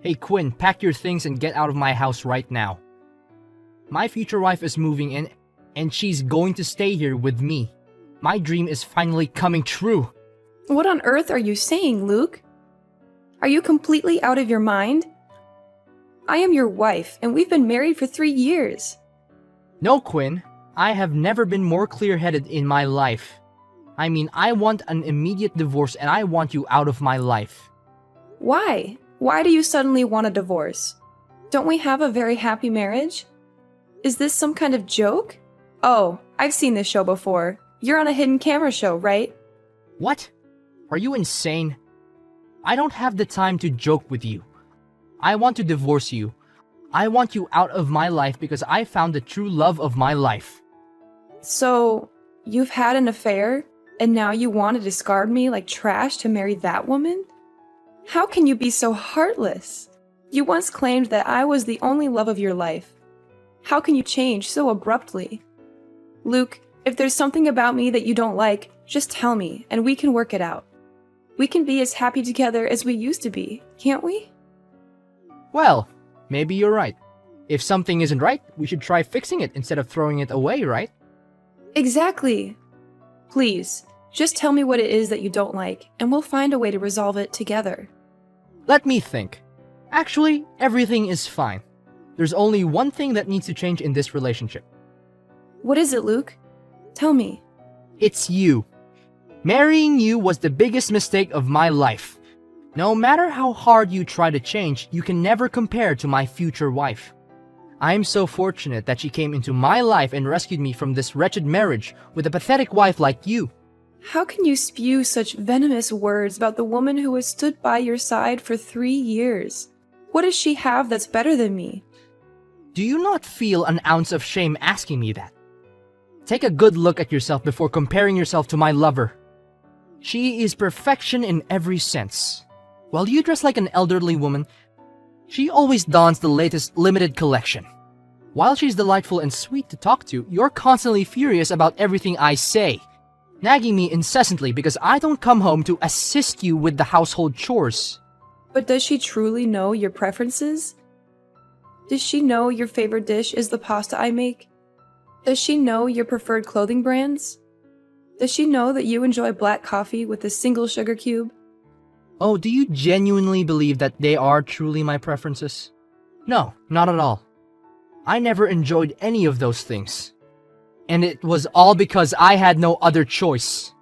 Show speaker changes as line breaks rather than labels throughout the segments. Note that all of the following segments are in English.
Hey Quinn, pack your things and get out of my house right now. My future wife is moving in, and she's going to stay here with me. My dream is finally coming true.
What on earth are you saying, Luke? Are you completely out of your mind? I am your wife, and we've been married for 3 years.
No, Quinn, I have never been more clear-headed in my life. I mean, I want an immediate divorce and I want you out of my life.
Why? Why do you suddenly want a divorce? Don't we have a very happy marriage? Is this some kind of joke? Oh, I've seen this show before. You're on a hidden camera show, right?
What? Are you insane? I don't have the time to joke with you. I want to divorce you. I want you out of my life because I found the true love of my life.
So, you've had an affair, and now you want to discard me like trash to marry that woman? How can you be so heartless? You once claimed that I was the only love of your life. How can you change so abruptly? Luke, if there's something about me that you don't like, just tell me, and we can work it out. We can be as happy together as we used to be, can't we?
Well, maybe you're right. If something isn't right, we should try fixing it instead of throwing it away, right?
Exactly. Please, just tell me what it is that you don't like, and we'll find a way to resolve it together.
Let me think. Actually, everything is fine. There's only one thing that needs to change in this relationship.
What is it, Luke? Tell me.
It's you. Marrying you was the biggest mistake of my life. No matter how hard you try to change, you can never compare to my future wife. I am so fortunate that she came into my life and rescued me from this wretched marriage with a pathetic wife like you.
How can you spew such venomous words about the woman who has stood by your side for 3 years? What does she have that's better than me?
Do you not feel an ounce of shame asking me that? Take a good look at yourself before comparing yourself to my lover. She is perfection in every sense. While you dress like an elderly woman, she always dons the latest limited collection. While she's delightful and sweet to talk to, you're constantly furious about everything I say, nagging me incessantly because I don't come home to assist you with the household chores.
But does she truly know your preferences? Does she know your favorite dish is the pasta I make? Does she know your preferred clothing brands? Does she know that you enjoy black coffee with a single sugar cube?
Oh, do you genuinely believe that they are truly my preferences? No, not at all. I never enjoyed any of those things. And it was all because I had no other choice.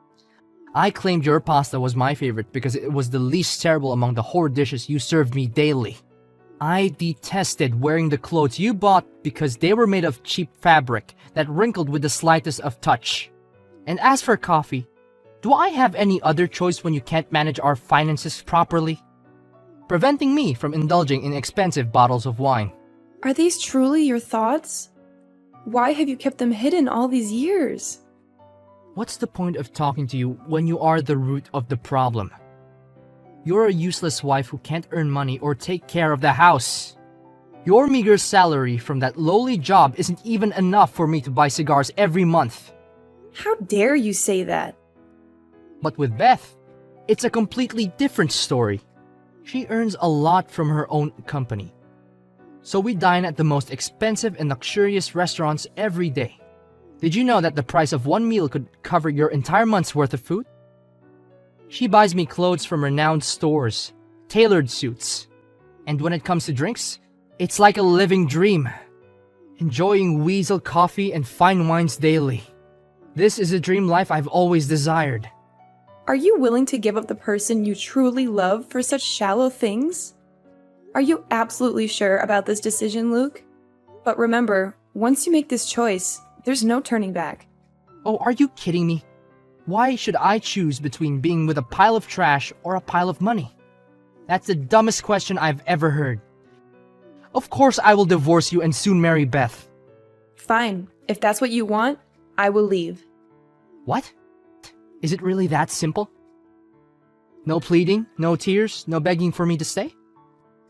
I claimed your pasta was my favorite because it was the least terrible among the horrid dishes you served me daily. I detested wearing the clothes you bought because they were made of cheap fabric that wrinkled with the slightest of touch. And as for coffee, do I have any other choice when you can't manage our finances properly? Preventing me from indulging in expensive bottles of wine.
Are these truly your thoughts? Why have you kept them hidden all these years?
What's the point of talking to you when you are the root of the problem? You're a useless wife who can't earn money or take care of the house. Your meager salary from that lowly job isn't even enough for me to buy cigars every month.
How dare you say that?
But with Beth, it's a completely different story. She earns a lot from her own company. So we dine at the most expensive and luxurious restaurants every day. Did you know that the price of one meal could cover your entire month's worth of food? She buys me clothes from renowned stores, tailored suits. And when it comes to drinks, it's like a living dream. Enjoying Weasel coffee and fine wines daily. This is a dream life I've always desired.
Are you willing to give up the person you truly love for such shallow things? Are you absolutely sure about this decision, Luke? But remember, once you make this choice, there's no turning back.
Oh, are you kidding me? Why should I choose between being with a pile of trash or a pile of money? That's the dumbest question I've ever heard. Of course I will divorce you and soon marry Beth.
Fine. If that's what you want, I will leave.
What? Is it really that simple? No pleading, no tears, no begging for me to stay?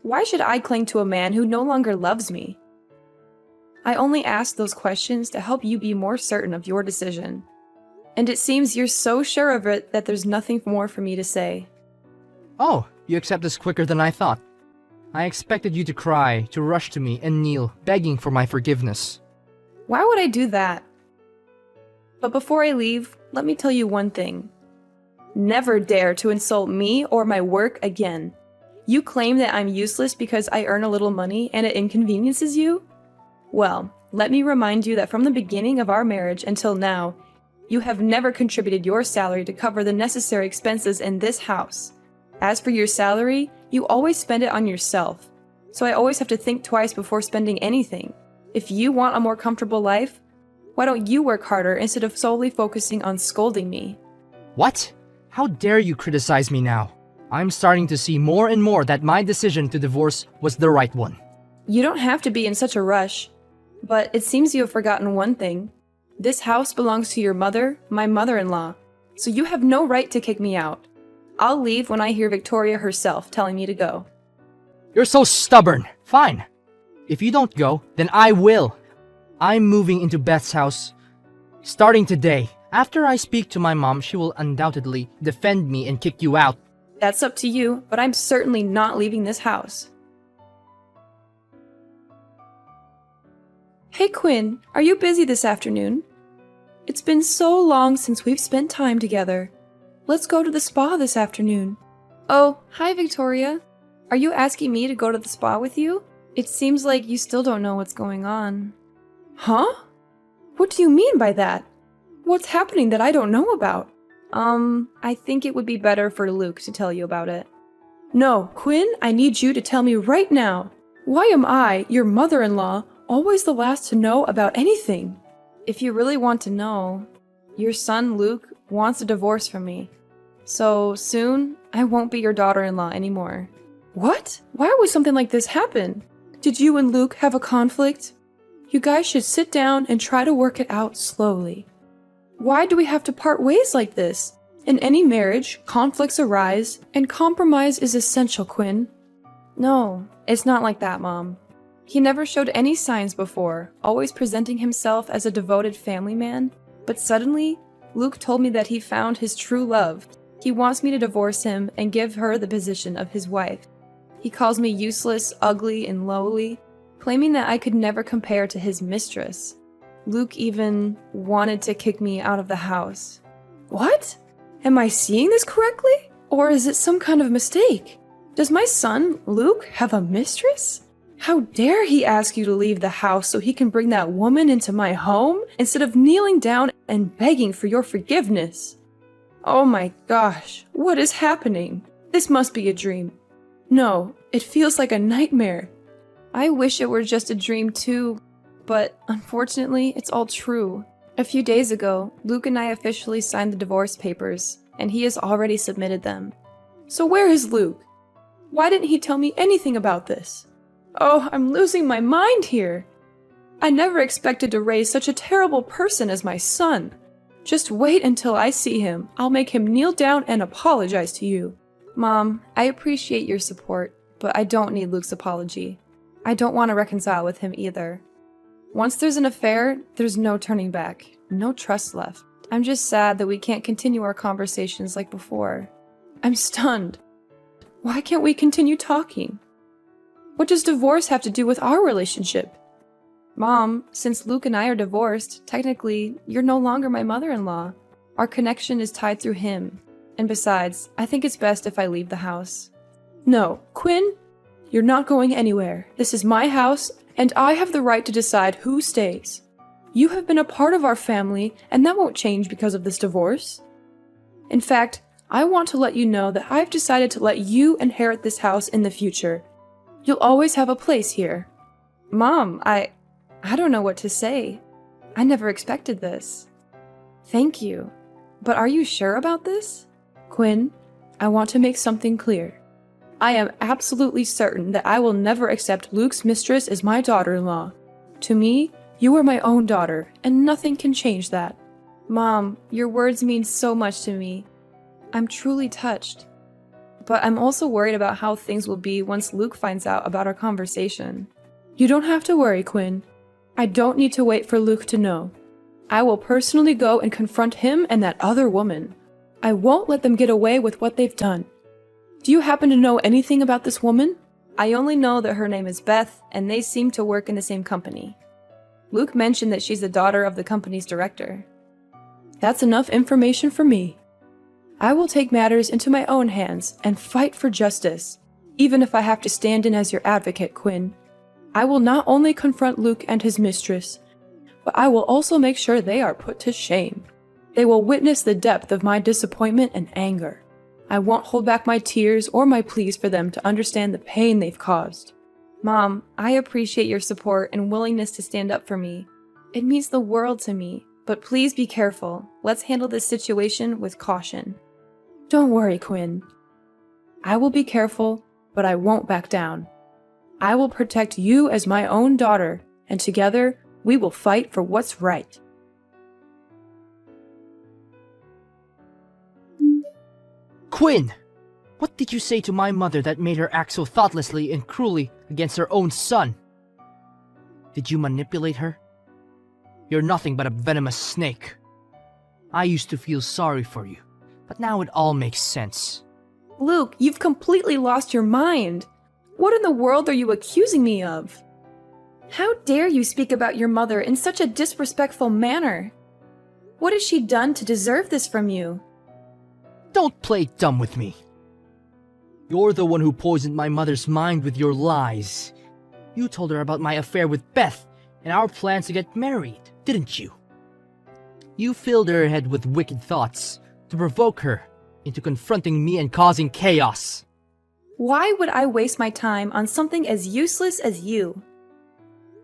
Why should I cling to a man who no longer loves me? I only ask those questions to help you be more certain of your decision. And it seems you're so sure of it that there's nothing more for me to say.
Oh, you accept this quicker than I thought. I expected you to cry, to rush to me and kneel, begging for my forgiveness.
Why would I do that? But before I leave, let me tell you one thing. Never dare to insult me or my work again. You claim that I'm useless because I earn a little money and it inconveniences you? Well, let me remind you that from the beginning of our marriage until now, you have never contributed your salary to cover the necessary expenses in this house. As for your salary, you always spend it on yourself. So I always have to think twice before spending anything. If you want a more comfortable life, why don't you work harder instead of solely focusing on scolding me?
What? How dare you criticize me now? I'm starting to see more and more that my decision to divorce was the right one.
You don't have to be in such a rush. But it seems you have forgotten one thing. This house belongs to your mother, my mother-in-law. So you have no right to kick me out. I'll leave when I hear Victoria herself telling me to go.
You're so stubborn. Fine. If you don't go, then I will. I'm moving into Beth's house starting today. After I speak to my mom, she will undoubtedly defend me and kick you out.
That's up to you, but I'm certainly not leaving this house. Hey Quinn, are you busy this afternoon? It's been so long since we've spent time together. Let's go to the spa this afternoon. Oh, hi Victoria. Are you asking me to go to the spa with you? It seems like you still don't know what's going on. Huh? What do you mean by that? What's happening that I don't know about? I think it would be better for Luke to tell you about it. No, Quinn, I need you to tell me right now. Why am I, your mother-in-law, always the last to know about anything? If you really want to know, your son Luke wants a divorce from me. So soon, I won't be your daughter-in-law anymore. What? Why would something like this happen? Did you and Luke have a conflict? You guys should sit down and try to work it out slowly. Why do we have to part ways like this? In any marriage, conflicts arise, and compromise is essential, Quinn. No, it's not like that, Mom. He never showed any signs before, always presenting himself as a devoted family man. But suddenly, Luke told me that he found his true love. He wants me to divorce him and give her the position of his wife. He calls me useless, ugly, and lowly, claiming that I could never compare to his mistress. Luke even wanted to kick me out of the house. What? Am I seeing this correctly? Or is it some kind of mistake? Does my son, Luke, have a mistress? How dare he ask you to leave the house so he can bring that woman into my home instead of kneeling down and begging for your forgiveness? Oh my gosh, what is happening? This must be a dream. No, it feels like a nightmare. I wish it were just a dream too, but unfortunately, it's all true. A few days ago, Luke and I officially signed the divorce papers, and he has already submitted them. So where is Luke? Why didn't he tell me anything about this? Oh, I'm losing my mind here. I never expected to raise such a terrible person as my son. Just wait until I see him. I'll make him kneel down and apologize to you. Mom, I appreciate your support, but I don't need Luke's apology. I don't want to reconcile with him either. Once there's an affair, there's no turning back. No trust left. I'm just sad that we can't continue our conversations like before. I'm stunned. Why can't we continue talking? What does divorce have to do with our relationship? Mom, since Luke and I are divorced, technically, you're no longer my mother-in-law. Our connection is tied through him. And besides, I think it's best if I leave the house. No, Quinn, you're not going anywhere. This is my house, and I have the right to decide who stays. You have been a part of our family, and that won't change because of this divorce. In fact, I want to let you know that I've decided to let you inherit this house in the future. You'll always have a place here. Mom, I don't know what to say. I never expected this. Thank you. But are you sure about this? Quinn, I want to make something clear. I am absolutely certain that I will never accept Luke's mistress as my daughter-in-law. To me, you are my own daughter, and nothing can change that. Mom, your words mean so much to me. I'm truly touched. But I'm also worried about how things will be once Luke finds out about our conversation. You don't have to worry, Quinn. I don't need to wait for Luke to know. I will personally go and confront him and that other woman. I won't let them get away with what they've done. Do you happen to know anything about this woman? I only know that her name is Beth, and they seem to work in the same company. Luke mentioned that she's the daughter of the company's director. That's enough information for me. I will take matters into my own hands and fight for justice, even if I have to stand in as your advocate, Quinn. I will not only confront Luke and his mistress, but I will also make sure they are put to shame. They will witness the depth of my disappointment and anger. I won't hold back my tears or my pleas for them to understand the pain they've caused. Mom, I appreciate your support and willingness to stand up for me. It means the world to me, but please be careful. Let's handle this situation with caution. Don't worry, Quinn. I will be careful, but I won't back down. I will protect you as my own daughter, and together we will fight for what's right.
Quinn! What did you say to my mother that made her act so thoughtlessly and cruelly against her own son? Did you manipulate her? You're nothing but a venomous snake. I used to feel sorry for you, but now it all makes sense.
Luke, you've completely lost your mind. What in the world are you accusing me of? How dare you speak about your mother in such a disrespectful manner? What has she done to deserve this from you?
Don't play dumb with me. You're the one who poisoned my mother's mind with your lies. You told her about my affair with Beth and our plans to get married, didn't you? You filled her head with wicked thoughts to provoke her into confronting me and causing chaos.
Why would I waste my time on something as useless as you?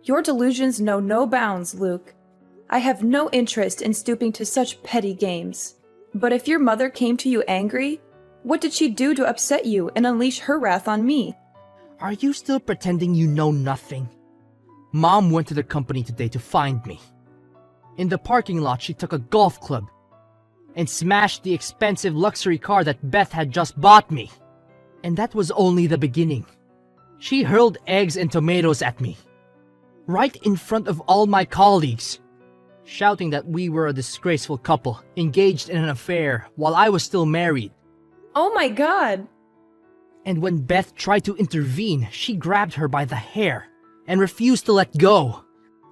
Your delusions know no bounds, Luke. I have no interest in stooping to such petty games. But if your mother came to you angry, what did she do to upset you and unleash her wrath on me?
Are you still pretending you know nothing? Mom went to the company today to find me. In the parking lot, she took a golf club and smashed the expensive luxury car that Beth had just bought me. And that was only the beginning. She hurled eggs and tomatoes at me, right in front of all my colleagues, shouting that we were a disgraceful couple engaged in an affair while I was still married.
Oh my God!
And when Beth tried to intervene, she grabbed her by the hair and refused to let go,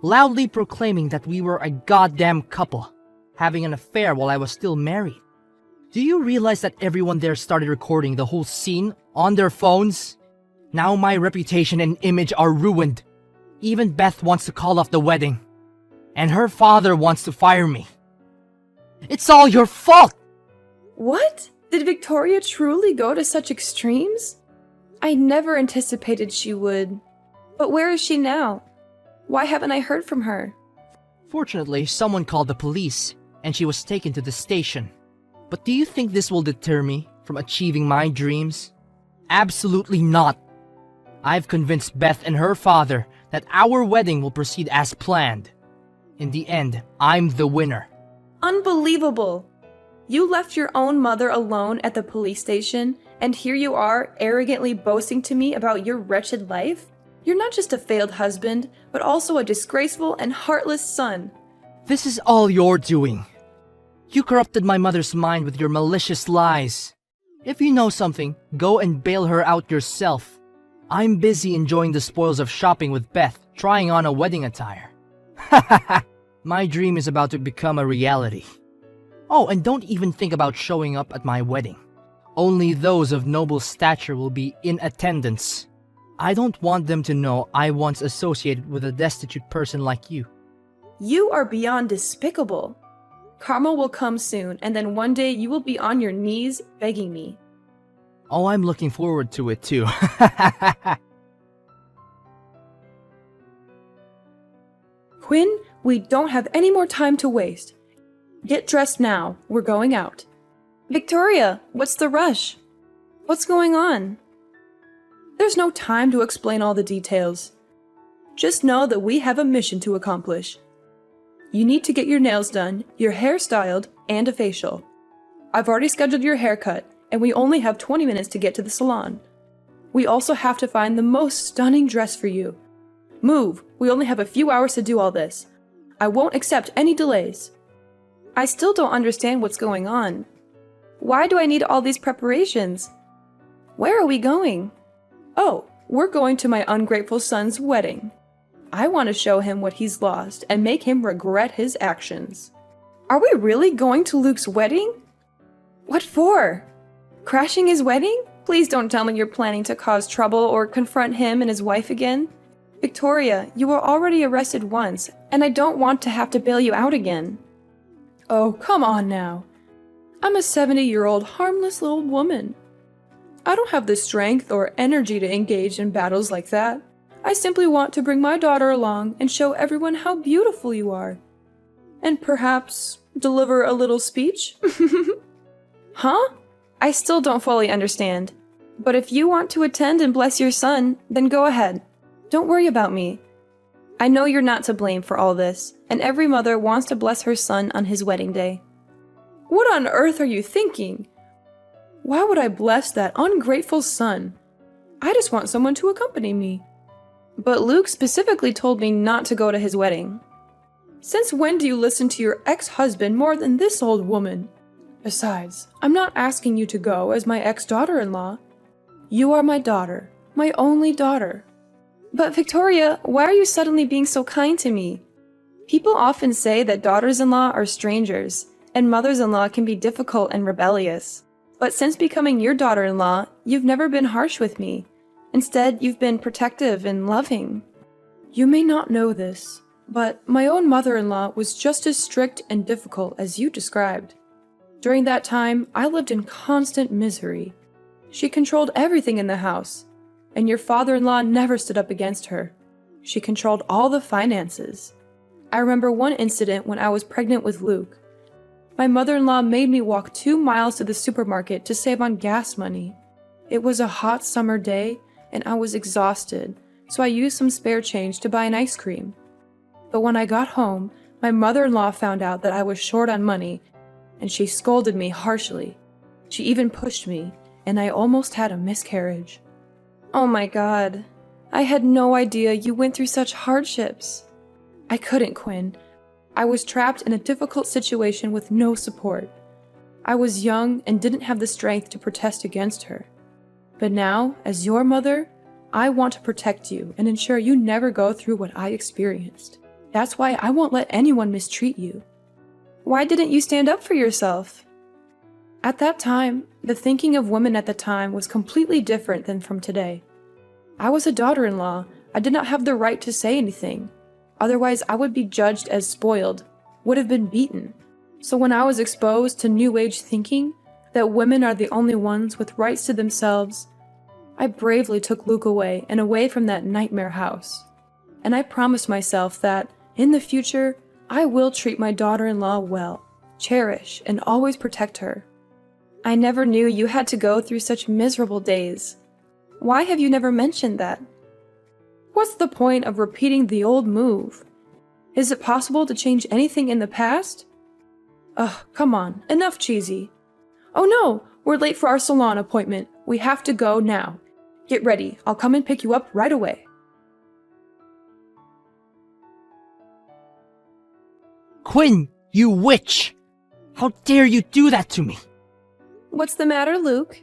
loudly proclaiming that we were a goddamn couple, having an affair while I was still married. Do you realize that everyone there started recording the whole scene on their phones? Now my reputation and image are ruined. Even Beth wants to call off the wedding. And her father wants to fire me. It's all your fault!
What? Did Victoria truly go to such extremes? I never anticipated she would. But where is she now? Why haven't I heard from her?
Fortunately, someone called the police, and she was taken to the station. But do you think this will deter me from achieving my dreams? Absolutely not. I've convinced Beth and her father that our wedding will proceed as planned. In the end, I'm the winner.
Unbelievable! You left your own mother alone at the police station, and here you are arrogantly boasting to me about your wretched life? You're not just a failed husband, but also a disgraceful and heartless son.
This is all you're doing. You corrupted my mother's mind with your malicious lies. If you know something, go and bail her out yourself. I'm busy enjoying the spoils of shopping with Beth, trying on a wedding attire. My dream is about to become a reality. Oh, and don't even think about showing up at my wedding. Only those of noble stature will be in attendance. I don't want them to know I once associated with a destitute person like you.
You are beyond despicable. Karma will come soon, and then one day you will be on your knees begging me.
Oh, I'm looking forward to it too.
Quinn, we don't have any more time to waste. Get dressed now. We're going out. Victoria, what's the rush? What's going on? There's no time to explain all the details. Just know that we have a mission to accomplish. You need to get your nails done, your hair styled, and a facial. I've already scheduled your haircut, and we only have 20 minutes to get to the salon. We also have to find the most stunning dress for you. Move, we only have a few hours to do all this. I won't accept any delays. I still don't understand what's going on. Why do I need all these preparations? Where are we going? Oh, we're going to my ungrateful son's wedding. I want to show him what he's lost and make him regret his actions. Are we really going to Luke's wedding? What for? Crashing his wedding? Please don't tell me you're planning to cause trouble or confront him and his wife again. Victoria, you were already arrested once, and I don't want to have to bail you out again. Oh, come on now. I'm a 70-year-old harmless little woman. I don't have the strength or energy to engage in battles like that. I simply want to bring my daughter along and show everyone how beautiful you are. And perhaps deliver a little speech? Huh? I still don't fully understand. But if you want to attend and bless your son, then go ahead. Don't worry about me. I know you're not to blame for all this, and every mother wants to bless her son on his wedding day. What on earth are you thinking? Why would I bless that ungrateful son? I just want someone to accompany me. But Luke specifically told me not to go to his wedding. Since when do you listen to your ex-husband more than this old woman? Besides, I'm not asking you to go as my ex-daughter-in-law. You are my daughter, my only daughter. But Victoria, why are you suddenly being so kind to me? People often say that daughters-in-law are strangers, and mothers-in-law can be difficult and rebellious. But since becoming your daughter-in-law, you've never been harsh with me. Instead, you've been protective and loving. You may not know this, but my own mother-in-law was just as strict and difficult as you described. During that time, I lived in constant misery. She controlled everything in the house, and your father-in-law never stood up against her. She controlled all the finances. I remember one incident when I was pregnant with Luke. My mother-in-law made me walk 2 miles to the supermarket to save on gas money. It was a hot summer day, and I was exhausted, so I used some spare change to buy an ice cream. But when I got home, my mother-in-law found out that I was short on money, and she scolded me harshly. She even pushed me, and I almost had a miscarriage. Oh my God. I had no idea you went through such hardships. I couldn't, Quinn. I was trapped in a difficult situation with no support. I was young and didn't have the strength to protest against her. But now, as your mother, I want to protect you and ensure you never go through what I experienced. That's why I won't let anyone mistreat you. Why didn't you stand up for yourself? At that time, the thinking of women at the time was completely different than from today. I was a daughter-in-law. I did not have the right to say anything. Otherwise, I would be judged as spoiled, would have been beaten. So when I was exposed to New Age thinking, that women are the only ones with rights to themselves, I bravely took Luke away and away from that nightmare house. And I promised myself that, in the future, I will treat my daughter-in-law well, cherish, and always protect her. I never knew you had to go through such miserable days. Why have you never mentioned that? What's the point of repeating the old move? Is it possible to change anything in the past? Ugh, come on, enough cheesy. Oh no, we're late for our salon appointment. We have to go now. Get ready, I'll come and pick you up right away.
Quinn, you witch! How dare you do that to me?
What's the matter, Luke?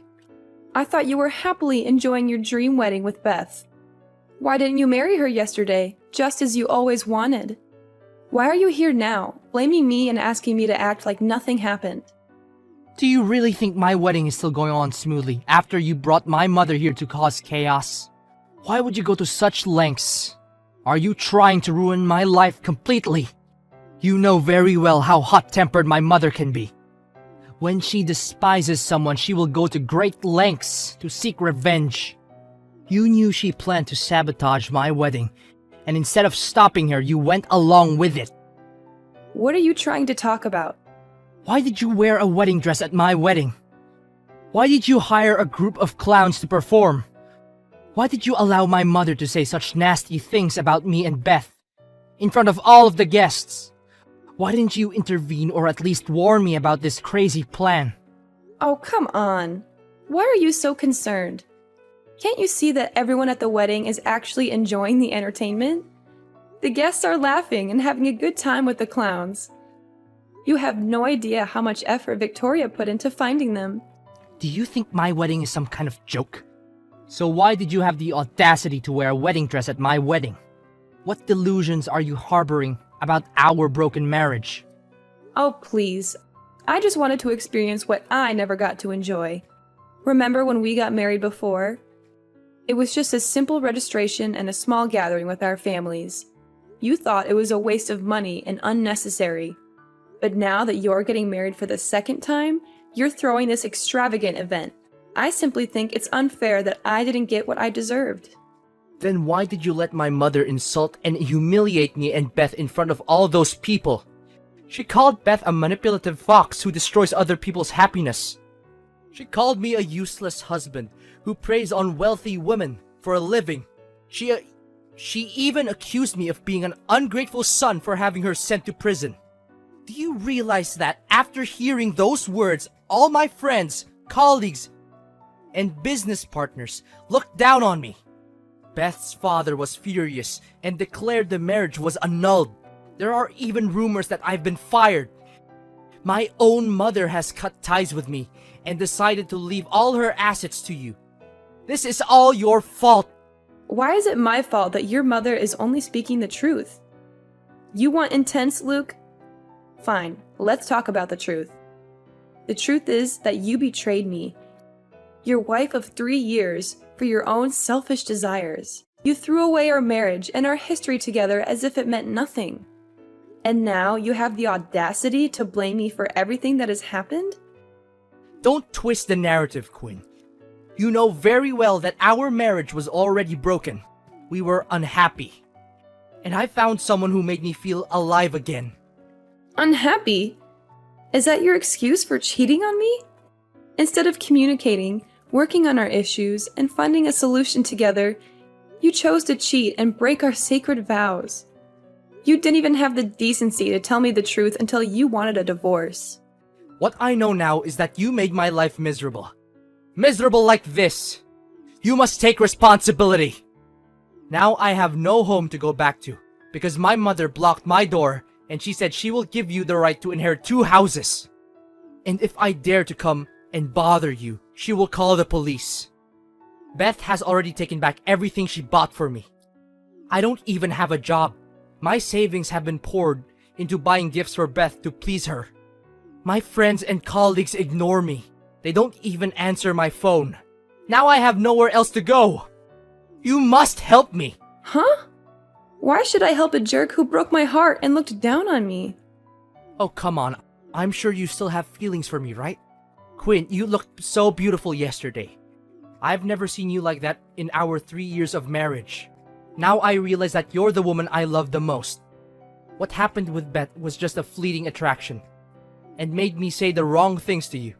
I thought you were happily enjoying your dream wedding with Beth. Why didn't you marry her yesterday, just as you always wanted? Why are you here now, blaming me and asking me to act like nothing happened?
Do you really think my wedding is still going on smoothly after you brought my mother here to cause chaos? Why would you go to such lengths? Are you trying to ruin my life completely? You know very well how hot-tempered my mother can be. When she despises someone, she will go to great lengths to seek revenge. You knew she planned to sabotage my wedding, and instead of stopping her, you went along with it.
What are you trying to talk about?
Why did you wear a wedding dress at my wedding? Why did you hire a group of clowns to perform? Why did you allow my mother to say such nasty things about me and Beth in front of all of the guests? Why didn't you intervene or at least warn me about this crazy plan?
Oh, come on. Why are you so concerned? Can't you see that everyone at the wedding is actually enjoying the entertainment? The guests are laughing and having a good time with the clowns. You have no idea how much effort Victoria put into finding them.
Do you think my wedding is some kind of joke? So why did you have the audacity to wear a wedding dress at my wedding? What delusions are you harboring about our broken marriage?
Oh, please. I just wanted to experience what I never got to enjoy. Remember when we got married before? It was just a simple registration and a small gathering with our families. You thought it was a waste of money and unnecessary. But now that you're getting married for the second time, you're throwing this extravagant event. I simply think it's unfair that I didn't get what I deserved.
Then why did you let my mother insult and humiliate me and Beth in front of all those people? She called Beth a manipulative fox who destroys other people's happiness. She called me a useless husband who preys on wealthy women for a living. She even accused me of being an ungrateful son for having her sent to prison. Do you realize that after hearing those words, all my friends, colleagues, and business partners looked down on me? Beth's father was furious and declared the marriage was annulled. There are even rumors that I've been fired. My own mother has cut ties with me and decided to leave all her assets to you. This is all your fault.
Why is it my fault that your mother is only speaking the truth? You want intense, Luke? Fine, let's talk about the truth. The truth is that you betrayed me, your wife of 3 years, for your own selfish desires. You threw away our marriage and our history together as if it meant nothing. And now you have the audacity to blame me for everything that has happened?
Don't twist the narrative, Quinn. You know very well that our marriage was already broken. We were unhappy. And I found someone who made me feel alive again.
Unhappy? Is that your excuse for cheating on me? Instead of communicating, working on our issues, and finding a solution together, you chose to cheat and break our sacred vows. You didn't even have the decency to tell me the truth until you wanted a divorce.
What I know now is that you made my life miserable. Miserable like this. You must take responsibility. Now I have no home to go back to because my mother blocked my door and she said she will give you the right to inherit 2 houses. And if I dare to come and bother you, she will call the police. Beth has already taken back everything she bought for me. I don't even have a job. My savings have been poured into buying gifts for Beth to please her. My friends and colleagues ignore me. They don't even answer my phone. Now I have nowhere else to go. You must help me.
Huh? Why should I help a jerk who broke my heart and looked down on me?
Oh, come on. I'm sure you still have feelings for me, right? Quinn, you looked so beautiful yesterday. I've never seen you like that in our 3 years of marriage. Now I realize that you're the woman I love the most. What happened with Beth was just a fleeting attraction and made me say the wrong things to you.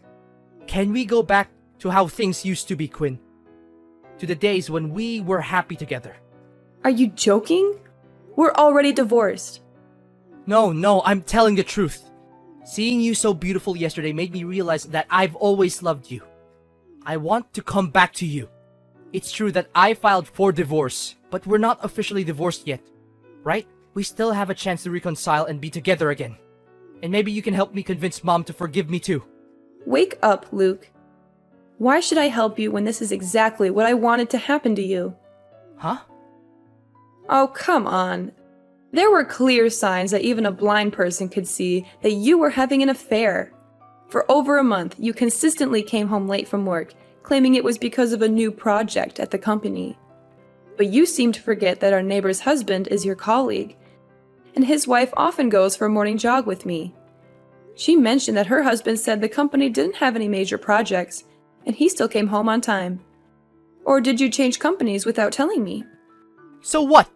Can we go back to how things used to be, Quinn? To the days when we were happy together.
Are you joking? We're already divorced.
No, I'm telling the truth. Seeing you so beautiful yesterday made me realize that I've always loved you. I want to come back to you. It's true that I filed for divorce, but we're not officially divorced yet, right? We still have a chance to reconcile and be together again. And maybe you can help me convince Mom to forgive me too.
Wake up, Luke. Why should I help you when this is exactly what I wanted to happen to you?
Huh?
Oh, come on. There were clear signs that even a blind person could see that you were having an affair. For over a month, you consistently came home late from work, claiming it was because of a new project at the company. But you seem to forget that our neighbor's husband is your colleague, and his wife often goes for a morning jog with me. She mentioned that her husband said the company didn't have any major projects, and he still came home on time. Or did you change companies without telling me?
So what?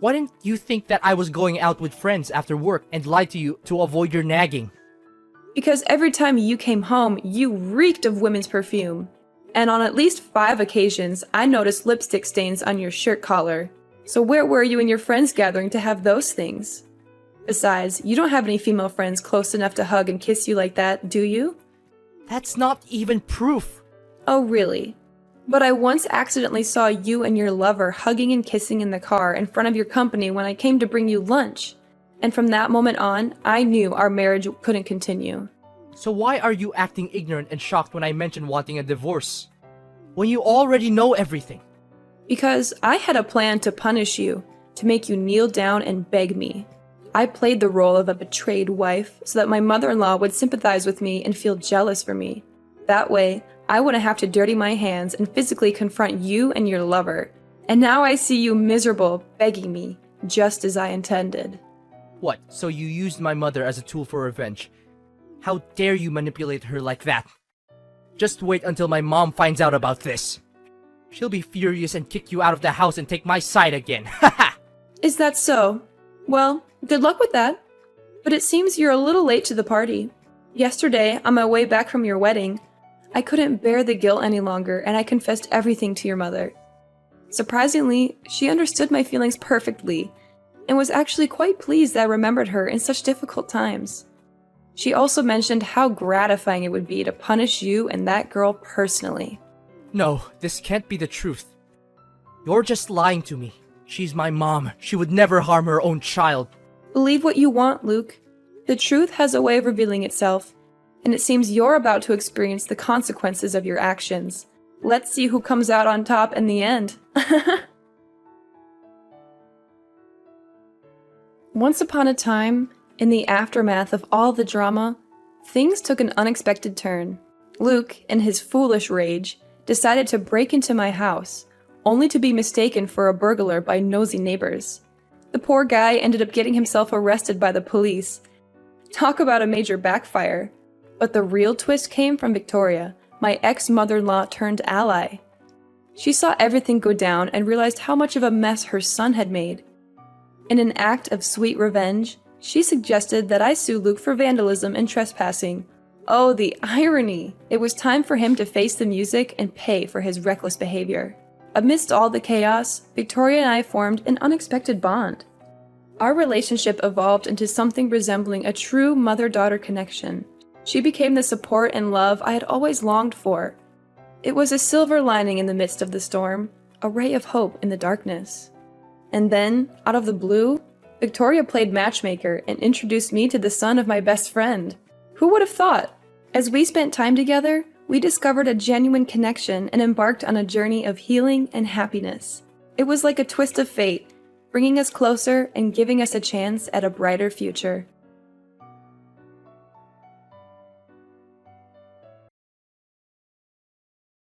Why didn't you think that I was going out with friends after work and lie to you to avoid your nagging?
Because every time you came home, you reeked of women's perfume. And on at least 5 occasions, I noticed lipstick stains on your shirt collar. So where were you and your friends gathering to have those things? Besides, you don't have any female friends close enough to hug and kiss you like that, do you?
That's not even proof.
Oh, really? But I once accidentally saw you and your lover hugging and kissing in the car in front of your company when I came to bring you lunch. And from that moment on, I knew our marriage couldn't continue.
So why are you acting ignorant and shocked when I mentioned wanting a divorce? when you already know everything?
Because I had a plan to punish you, to make you kneel down and beg me. I played the role of a betrayed wife so that my mother-in-law would sympathize with me and feel jealous for me. That way, I wouldn't have to dirty my hands and physically confront you and your lover. And now I see you miserable, begging me, just as I intended.
What, so you used my mother as a tool for revenge? How dare you manipulate her like that? Just wait until my mom finds out about this. She'll be furious and kick you out of the house and take my side again. Haha!
Is that so? Well, good luck with that. But it seems you're a little late to the party. Yesterday, on my way back from your wedding, I couldn't bear the guilt any longer and I confessed everything to your mother. Surprisingly, she understood my feelings perfectly and was actually quite pleased that I remembered her in such difficult times. She also mentioned how gratifying it would be to punish you and that girl personally.
No, this can't be the truth. You're just lying to me. She's my mom. She would never harm her own child.
Believe what you want, Luke. The truth has a way of revealing itself, and it seems you're about to experience the consequences of your actions. Let's see who comes out on top in the end. Once upon a time, in the aftermath of all the drama, things took an unexpected turn. Luke, in his foolish rage, decided to break into my house, only to be mistaken for a burglar by nosy neighbors. The poor guy ended up getting himself arrested by the police. Talk about a major backfire. But the real twist came from Victoria, my ex-mother-in-law turned ally. She saw everything go down and realized how much of a mess her son had made. In an act of sweet revenge, she suggested that I sue Luke for vandalism and trespassing. Oh, the irony! It was time for him to face the music and pay for his reckless behavior. Amidst all the chaos, Victoria and I formed an unexpected bond. Our relationship evolved into something resembling a true mother-daughter connection. She became the support and love I had always longed for. It was a silver lining in the midst of the storm, a ray of hope in the darkness. And then, out of the blue, Victoria played matchmaker and introduced me to the son of my best friend. Who would have thought? As we spent time together, we discovered a genuine connection and embarked on a journey of healing and happiness. It was like a twist of fate, bringing us closer and giving us a chance at a brighter future.